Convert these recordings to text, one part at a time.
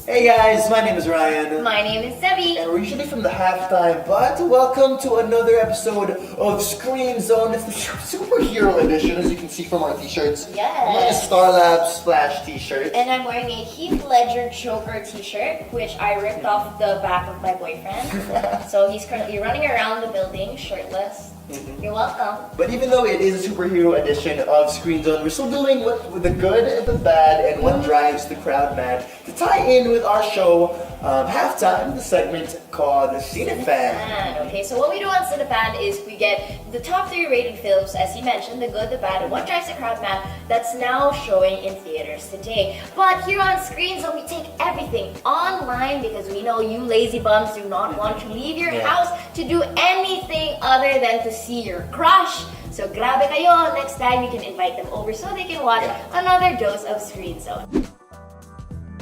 Hey guys, my name is Ryan. My name is Debbie. And we're usually from the halftime, but welcome to another episode of Screen Zone. It's the superhero edition, as you can see from our t-shirts. Yes. I'm wearing a Star Lab Splash t-shirt. And I'm wearing a Heath Ledger Joker t-shirt, which I ripped off the back of my boyfriend. So he's currently running around the building shirtless. You're welcome. But even though it is a superhero edition of Screen Zone, we're still doing what with the good and the bad and what drives the crowd mad to tie in with our show halftime, the segment called the Cinefan. Okay, so what we do on Cinefan is we get the top 3 rated films, as you mentioned, the good, the bad, and what drives the crowd mad, that's now showing in theaters today. But here on Screen Zone, we take everything online because we know you lazy bums do not want to leave your house to do anything other than to see your crush. So grabe kayo, next time you can invite them over so they can watch another dose of Screen Zone.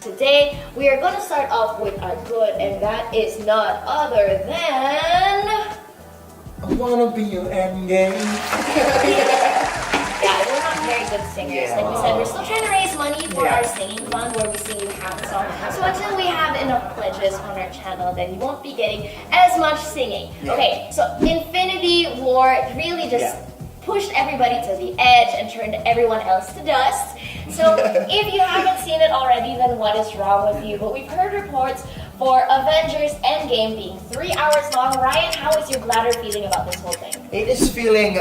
Today, we are going to start off with our good, and that is not other than... I wanna be your Endgame. Yeah, we're not very good singers. Like we said, we're still trying to raise money for our singing fund where we sing you half a song. So until we have enough pledges on our channel, then you won't be getting as much singing. Okay, so Infinity War really just pushed everybody to the edge and turned everyone else to dust. So if you haven't seen it already, then what is wrong with you? But we've heard reports for Avengers End Game being 3 hours long. Ryan, how is your bladder feeling about this whole thing? It is feeling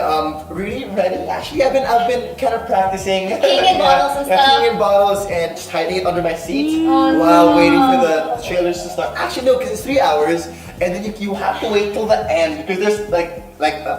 really ready. Actually, I've been kind of practicing. Peeing in bottles and stuff. Peeing in bottles and just hiding it under my seat while waiting for the trailers to start. Actually, no, because it's 3 hours, and then you have to wait till the end because there's like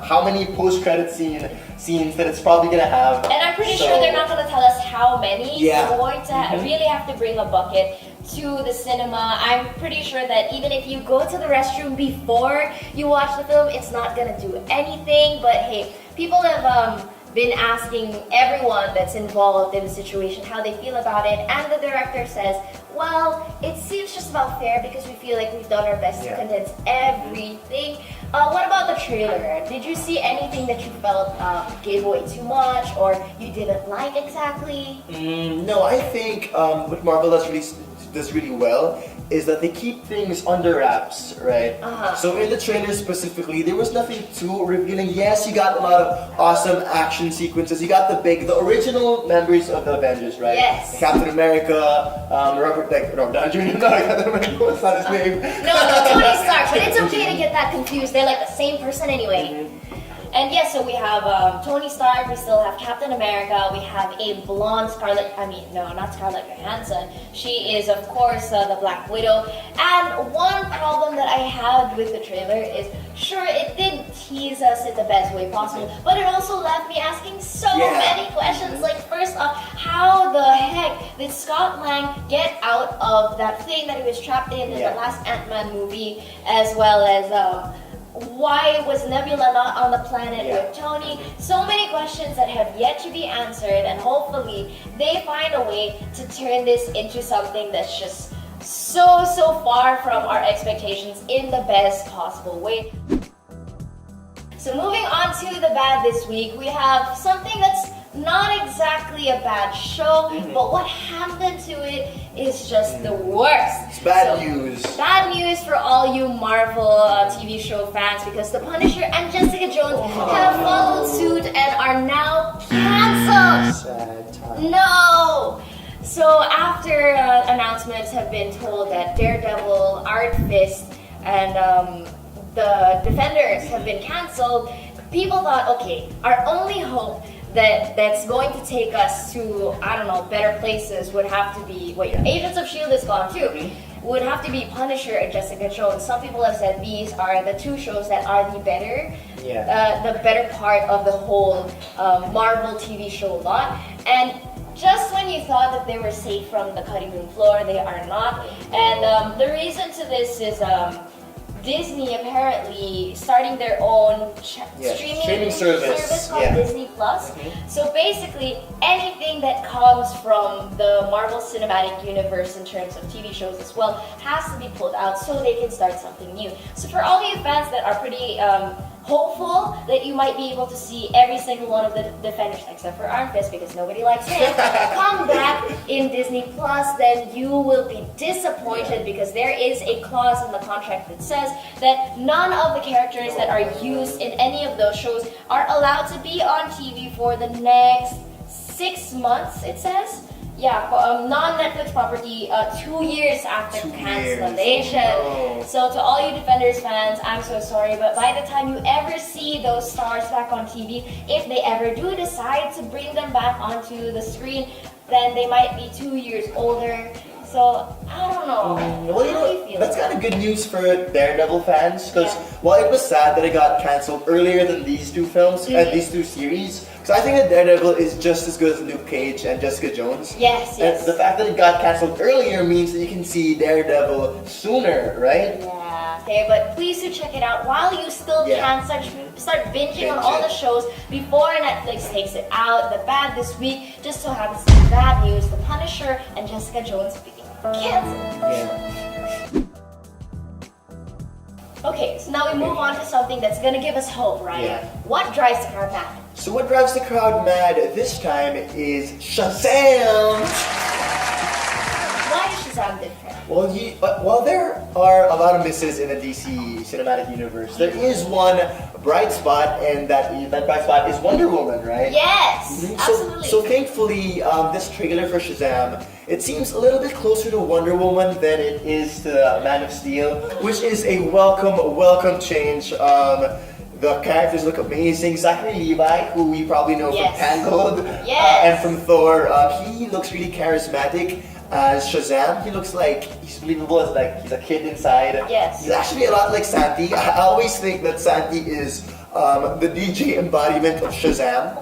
how many post-credit scenes that it's probably gonna have. And I'm pretty sure they're not gonna tell us how many. Yeah. So we're going to really have to bring a bucket to the cinema. I'm pretty sure that even if you go to the restroom before you watch the film, it's not gonna do anything. But hey, people have been asking everyone that's involved in the situation how they feel about it, and the director says, well, it seems just about fair because we feel like we've done our best to condense everything. What about the trailer? Did you see anything that you felt gave away too much or you didn't like exactly? No, I think what Marvel does really well is that they keep things under wraps, right? So in the trailer specifically, there was nothing too revealing. Yes, you got a lot of awesome action sequences. You got the original members of the Avengers, right? Yes. Captain America, Robert Downey Jr. No, Captain America, what's not his name? No, Tony Stark, but it's okay to get that confused. They're like the same person anyway. And yes, so we have Tony Stark, we still have Captain America, we have a blonde not Scarlett Johansson. She is, of course, the Black Widow. And one problem that I had with the trailer is, sure, it did tease us in the best way possible, but it also left me asking so many questions. Like, first off, how the heck did Scott Lang get out of that thing that he was trapped in the last Ant-Man movie, as well as why was Nebula not on the planet with Tony? So many questions that have yet to be answered, and hopefully they find a way to turn this into something that's just so far from our expectations in the best possible way. So moving on to the bad this week, we have something that's not exactly a bad show, but what happened to it is just the worst. It's bad news. Bad news for all you Marvel TV show fans, because The Punisher and Jessica Jones have followed suit and are now cancelled. Sad time. No! So after announcements have been told that Daredevil, Iron Fist, and the Defenders have been cancelled, people thought, okay, our only hope that's going to take us to, I don't know, better places would have to be, Agents of S.H.I.E.L.D. is gone too, would have to be Punisher and Jessica Jones. Some people have said these are the two shows that are the better part of the whole Marvel TV show lot. And just when you thought that they were safe from the cutting room floor, they are not. And the reason to this is Disney apparently starting their own streaming service called Disney Plus. So basically, anything that comes from the Marvel Cinematic Universe in terms of TV shows as well has to be pulled out so they can start something new. So for all you fans that are pretty hopeful that you might be able to see every single one of the defenders, except for Arm Fist because nobody likes him, come back in Disney Plus, then you will be disappointed because there is a clause in the contract that says that none of the characters that are used in any of those shows are allowed to be on TV for the next 6 months, it says. Yeah, non-Netflix property 2 years after cancellation. Oh. So to all you Defenders fans, I'm so sorry, but by the time you ever see those stars back on TV, if they ever do decide to bring them back onto the screen, then they might be 2 years older. So, I don't know. Well, How do you feel? that's kind of good news for Daredevil fans, because while it was sad that it got cancelled earlier than these two films and these two series, because I think that Daredevil is just as good as Luke Cage and Jessica Jones. Yes, yes. And the fact that it got cancelled earlier means that you can see Daredevil sooner, right? Yeah. Okay, but please do check it out while you still can. Start binging on all the shows before Netflix takes it out. The bad this week just so happens to be bad news. The Punisher and Jessica Jones being canceled. Yeah. Okay, so now we move on to something that's gonna give us hope, right? Yeah. What drives the crowd mad? So what drives the crowd mad this time is Shazam! Why is Shazam different? Well, there are a lot of misses in the DC cinematic universe. There is one bright spot, and that bright spot is Wonder Woman, right? Yes, absolutely. So thankfully, this trailer for Shazam, it seems a little bit closer to Wonder Woman than it is to Man of Steel, which is a welcome change. The characters look amazing. Zachary Levi, who we probably know from Tangled and from Thor, he looks really charismatic. As Shazam, he looks like he's believable as like he's a kid inside. Yes. He's actually a lot like Santi. I always think that Santi is the DJ embodiment of Shazam.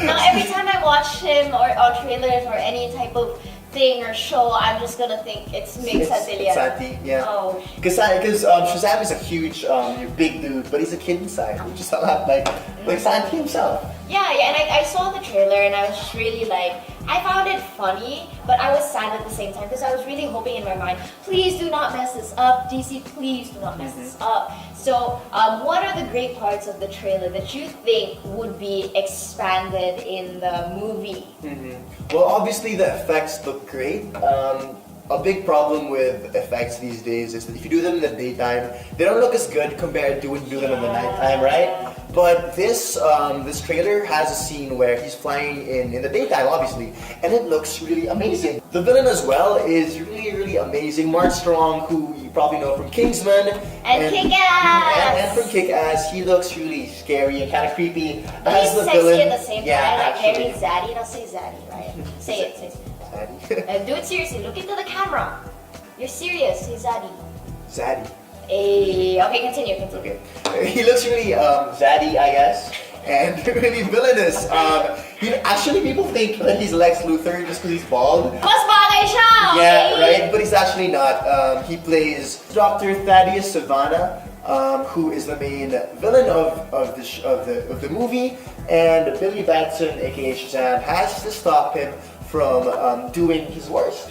Now every time I watch him or on trailers or any type of thing or show, I'm just gonna think it's Mig Santillan. Santi, yeah. Oh. Because Shazam is a huge, big dude, but he's a kid inside, which is a lot like Santi himself. Yeah, and I saw the trailer and I was just really like, I found it funny, but I was sad at the same time because I was really hoping in my mind, please do not mess this up, DC, please do not mess this up. So, what are the great parts of the trailer that you think would be expanded in the movie? Well, obviously the effects look great. A big problem with effects these days is that if you do them in the daytime, they don't look as good compared to when you do them in the nighttime, right? But this trailer has a scene where he's flying in the daytime, obviously, and it looks really amazing. The villain as well is really amazing. Mark Strong, who you probably know from Kingsman and Kick-Ass, and from Kick-Ass, he looks really scary and kind of creepy. He's sexy villain. at the same time, like very zaddy. Don't say zaddy, right? Say it. Do it seriously. Look into the camera. You're serious. Say zaddy. Zaddy. Hey, okay, continue. Okay. He looks really zaddy, I guess, and really villainous. Actually, people think that he's Lex Luthor just because he's bald. Mas bagay siya, okay? Yeah, right. But he's actually not. He plays Dr. Thaddeus Savannah, who is the main villain of the movie, and Billy Batson, aka Shazam, has to stop him from doing his worst.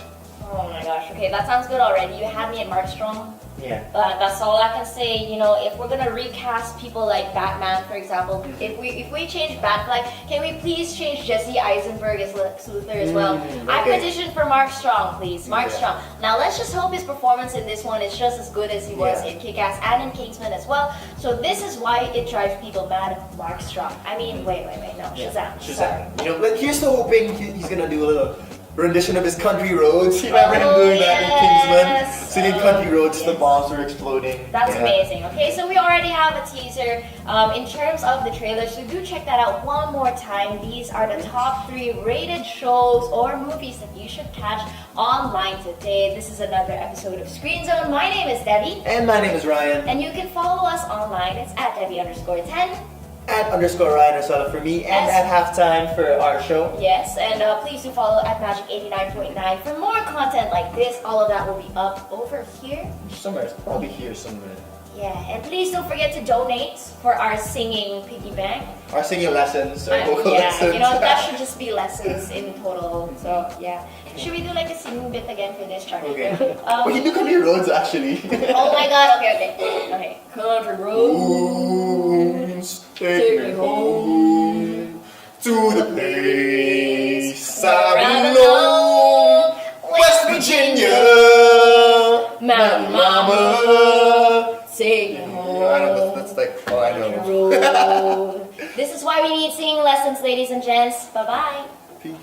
Oh my gosh, okay, that sounds good already. You had me at Mark Strong. Yeah. That's all I can say. You know, if we're gonna recast people like Batman, for example, if we change Batfleck, can we please change Jesse Eisenberg as Lex Luthor as well? I petition for Mark Strong, please. Mark Strong. Now let's just hope his performance in this one is just as good as he was in Kick-Ass and in Kingsman as well. So this is why it drives people mad. Mark Strong. I mean, wait, no, Shazam. Sorry. You know, but here's the hoping he's gonna do a little rendition of his Country Roads. You remember him doing that in Kingsman? Singing Country Roads, the bombs were exploding. That's amazing. Okay, so we already have a teaser in terms of the trailer, so do check that out one more time. These are the top 3 rated shows or movies that you should catch online today. This is another episode of Screen Zone. My name is Debbie. And my name is Ryan. And you can follow us online. It's at Debbie_10. At _Ryan Rosella for me, and at halftime for our show. Yes, and please do follow at Magic89.9 for more content like this. All of that will be up over here. Somewhere, it's probably here somewhere. Yeah, and please don't forget to donate for our singing piggy bank. Our singing lessons, or vocal Yeah, lessons. you know, that should just be lessons in total. So, yeah. Should we do like a singing bit again for this, Charlie? Okay. We can do Country Roads actually. Oh my god, okay. Okay. Country roads, Take me home to the place I belong. West Virginia, Mountain Mama. take me home. I don't know, that's like all I know. Road. This is why we need singing lessons, ladies and gents. Bye-bye. Peace.